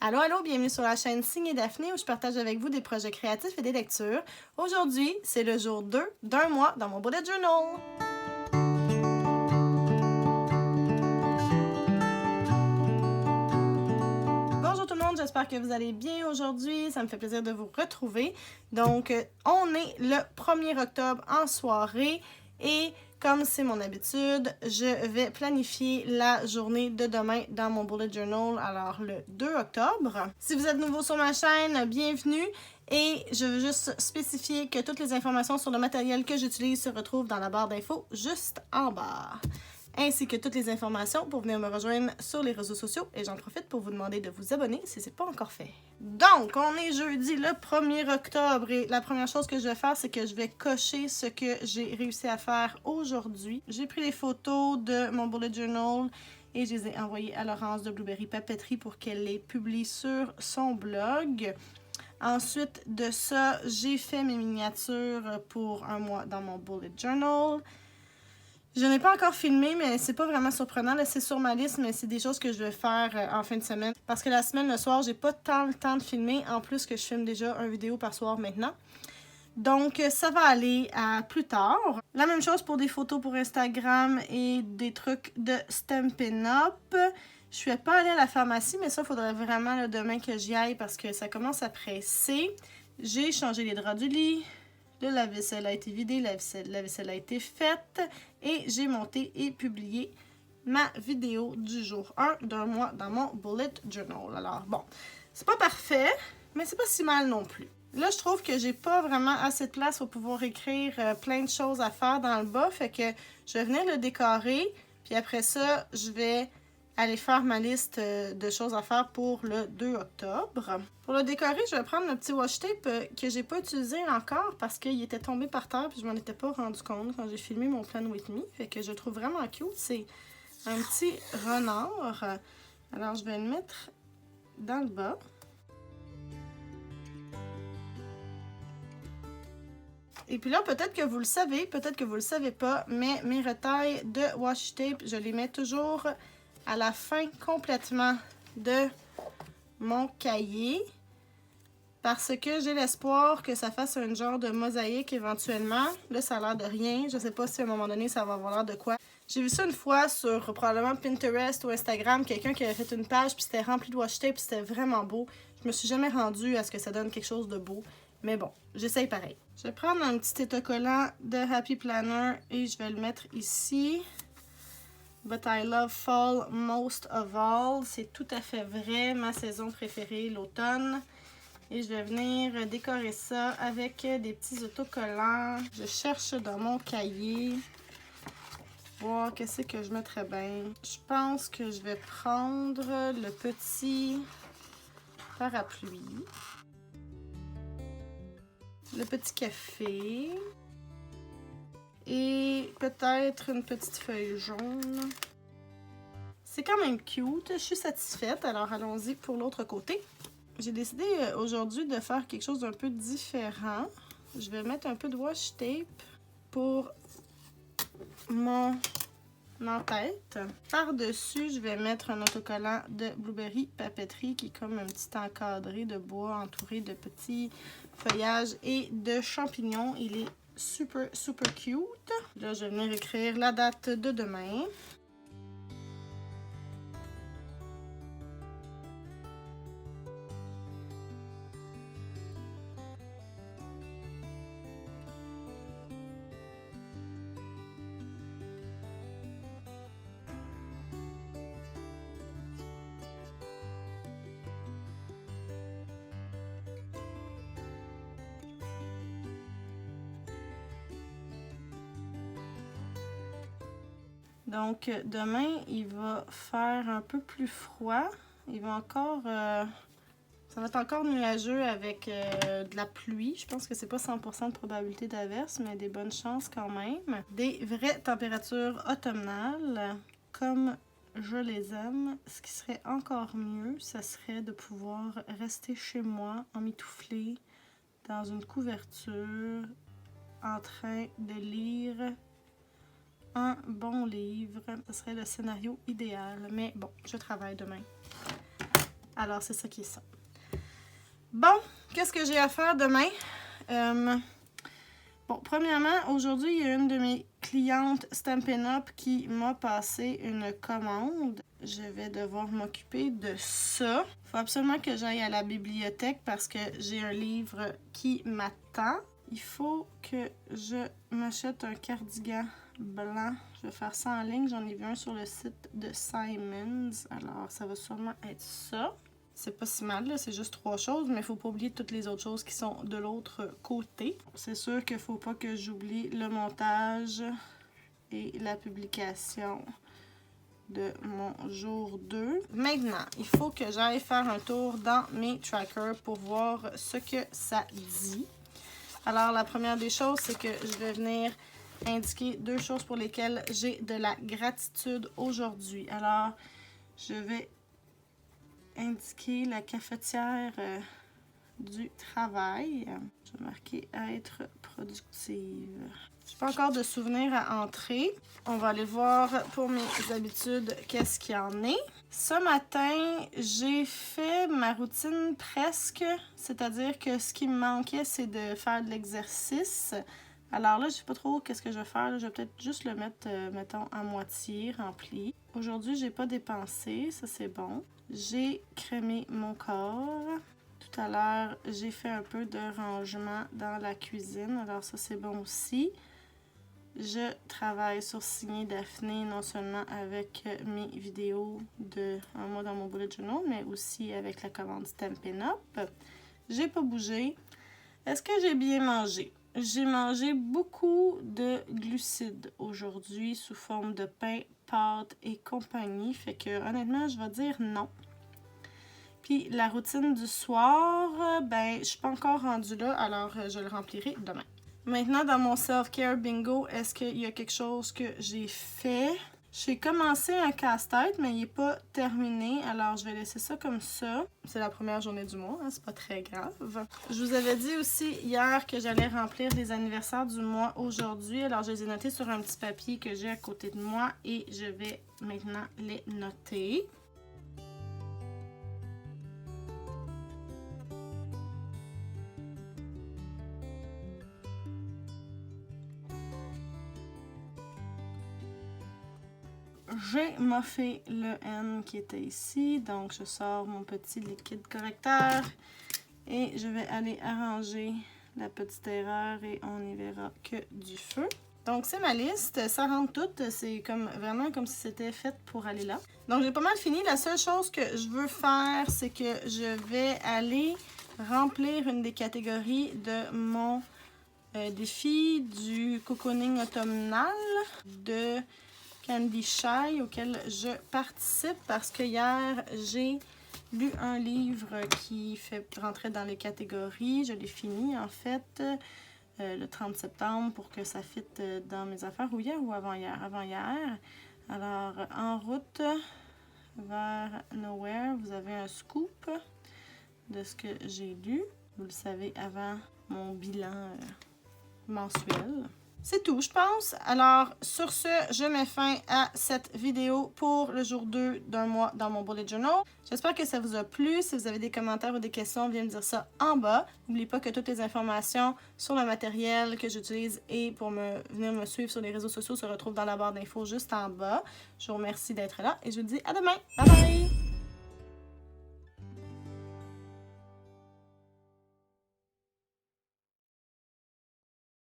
Allô, allô, bienvenue sur la chaîne Signe et Daphné où je partage avec vous des projets créatifs et des lectures. Aujourd'hui, c'est le jour 2 d'un mois dans mon bullet journal. Bonjour tout le monde, j'espère que vous allez bien aujourd'hui. Ça me fait plaisir de vous retrouver. Donc, on est le 1er octobre en soirée et comme c'est mon habitude, je vais planifier la journée de demain dans mon bullet journal, alors le 2 octobre. Si vous êtes nouveau sur ma chaîne, bienvenue. Et je veux juste spécifier que toutes les informations sur le matériel que j'utilise se retrouvent dans la barre d'infos juste en bas. Ainsi que toutes les informations pour venir me rejoindre sur les réseaux sociaux. Et j'en profite pour vous demander de vous abonner si ce n'est pas encore fait. Donc, on est jeudi le 1er octobre et la première chose que je vais faire, c'est que je vais cocher ce que j'ai réussi à faire aujourd'hui. J'ai pris les photos de mon bullet journal et je les ai envoyées à Laurence de Blueberry Papeterie pour qu'elle les publie sur son blog. Ensuite de ça, j'ai fait mes miniatures pour un mois dans mon bullet journal. Je n'ai pas encore filmé, mais c'est pas vraiment surprenant. Là, c'est sur ma liste, mais c'est des choses que je vais faire en fin de semaine. Parce que la semaine, le soir, j'ai pas tant le temps de filmer. En plus que je filme déjà une vidéo par soir maintenant. Donc, ça va aller à plus tard. La même chose pour des photos pour Instagram et des trucs de Stampin' Up. Je suis pas allée à la pharmacie, mais ça, il faudrait vraiment là, demain que j'y aille parce que ça commence à presser. J'ai changé les draps du lit. Le lave-vaisselle a été vidé, la vaisselle a été faite et j'ai monté et publié ma vidéo du jour 1 d'un mois dans mon bullet journal. Alors bon, c'est pas parfait, mais c'est pas si mal non plus. Là, je trouve que j'ai pas vraiment assez de place pour pouvoir écrire plein de choses à faire dans le bas, fait que je vais venir le décorer, puis après ça, je vais aller faire ma liste de choses à faire pour le 2 octobre. Pour le décorer, je vais prendre le petit washi tape que j'ai pas utilisé encore parce qu'il était tombé par terre puis je m'en étais pas rendu compte quand j'ai filmé mon plan with me. Fait que je le trouve vraiment cute. C'est un petit renard. Alors, je vais le mettre dans le bas. Et puis là, peut-être que vous le savez, peut-être que vous le savez pas, mais mes retailles de washi tape, je les mets toujours à la fin complètement de mon cahier parce que j'ai l'espoir que ça fasse un genre de mosaïque éventuellement. Là, ça a l'air de rien. Je sais pas si à un moment donné, ça va avoir l'air de quoi. J'ai vu ça une fois sur probablement Pinterest ou Instagram, quelqu'un qui avait fait une page puis c'était rempli de washi tape puis c'était vraiment beau. Je me suis jamais rendue à ce que ça donne quelque chose de beau. Mais bon, j'essaye pareil. Je vais prendre un petit autocollant de Happy Planner et je vais le mettre ici. But I love fall most of all. C'est tout à fait vrai, ma saison préférée, l'automne. Et je vais venir décorer ça avec des petits autocollants. Je cherche dans mon cahier. Voir qu'est-ce que je mettrais bien. Je pense que je vais prendre le petit parapluie. Le petit café. Et peut-être une petite feuille jaune. C'est quand même cute. Je suis satisfaite. Alors, allons-y pour l'autre côté. J'ai décidé aujourd'hui de faire quelque chose d'un peu différent. Je vais mettre un peu de washi tape pour mon en-tête. Par-dessus, je vais mettre un autocollant de Blueberry Papeterie qui est comme un petit encadré de bois entouré de petits feuillages et de champignons. Il est super, super cute. Là, je vais venir écrire la date de demain. Donc, demain, il va faire un peu plus froid. Il va encore... ça va être encore nuageux avec de la pluie. Je pense que c'est pas 100% de probabilité d'averse, mais des bonnes chances quand même. Des vraies températures automnales, comme je les aime. Ce qui serait encore mieux, ça serait de pouvoir rester chez moi, emmitouflée, dans une couverture, en train de lire un bon livre. Ce serait le scénario idéal. Mais bon, je travaille demain. Alors, c'est ça qui est ça. Bon, qu'est-ce que j'ai à faire demain? Bon, premièrement, aujourd'hui, il y a une de mes clientes Stampin' Up qui m'a passé une commande. Je vais devoir m'occuper de ça. Il faut absolument que j'aille à la bibliothèque parce que j'ai un livre qui m'attend. Il faut que je m'achète un cardigan blanc. Je vais faire ça en ligne. J'en ai vu un sur le site de Simons. Alors, ça va sûrement être ça. C'est pas si mal, là, c'est juste 3 choses, mais il faut pas oublier toutes les autres choses qui sont de l'autre côté. C'est sûr qu'il faut pas que j'oublie le montage et la publication de mon jour 2. Maintenant, il faut que j'aille faire un tour dans mes trackers pour voir ce que ça dit. Alors, la première des choses, c'est que je vais venir indiquer 2 choses pour lesquelles j'ai de la gratitude aujourd'hui. Alors, je vais indiquer la cafetière du travail. Je vais marquer être productive. Je n'ai pas encore de souvenirs à entrer. On va aller voir pour mes habitudes qu'est-ce qu'il y en est. Ce matin, j'ai fait ma routine presque, c'est-à-dire que ce qui me manquait, c'est de faire de l'exercice. Alors là, je ne sais pas trop qu'est-ce que je vais faire. Là, je vais peut-être juste le mettre, mettons, à moitié rempli. Aujourd'hui, j'ai pas dépensé, ça c'est bon. J'ai crémé mon corps. Tout à l'heure, j'ai fait un peu de rangement dans la cuisine. Alors ça, c'est bon aussi. Je travaille sur Signer Daphné, non seulement avec mes vidéos de un mois dans mon bullet journal, mais aussi avec la commande Stampin' Up. J'ai pas bougé. Est-ce que j'ai bien mangé? J'ai mangé beaucoup de glucides aujourd'hui sous forme de pain, pâtes et compagnie. Fait que honnêtement, je vais dire non. Puis la routine du soir, ben je suis pas encore rendue là, alors je le remplirai demain. Maintenant, dans mon self-care bingo, est-ce qu'il y a quelque chose que j'ai fait? J'ai commencé un casse-tête, mais il n'est pas terminé, alors je vais laisser ça comme ça. C'est la première journée du mois, hein, c'est pas très grave. Je vous avais dit aussi hier que j'allais remplir les anniversaires du mois aujourd'hui, alors je les ai notés sur un petit papier que j'ai à côté de moi et je vais maintenant les noter. J'ai moffé le N qui était ici, donc je sors mon petit liquide correcteur et je vais aller arranger la petite erreur et on n'y verra que du feu. Donc c'est ma liste, ça rentre tout, c'est comme vraiment comme si c'était fait pour aller là. Donc j'ai pas mal fini, la seule chose que je veux faire, c'est que je vais aller remplir une des catégories de mon défi du cocooning automnal de Candy Shy auquel je participe parce que hier j'ai lu un livre qui fait rentrer dans les catégories. Je l'ai fini en fait le 30 septembre pour que ça fitte dans mes affaires. Ou hier ou avant-hier? Avant-hier. Alors en route vers Nowhere, vous avez un scoop de ce que j'ai lu. Vous le savez avant mon bilan mensuel. C'est tout, je pense. Alors, sur ce, je mets fin à cette vidéo pour le jour 2 d'un mois dans mon bullet journal. J'espère que ça vous a plu. Si vous avez des commentaires ou des questions, venez me dire ça en bas. N'oubliez pas que toutes les informations sur le matériel que j'utilise et pour venir me suivre sur les réseaux sociaux se retrouvent dans la barre d'infos juste en bas. Je vous remercie d'être là et je vous dis à demain. Bye bye!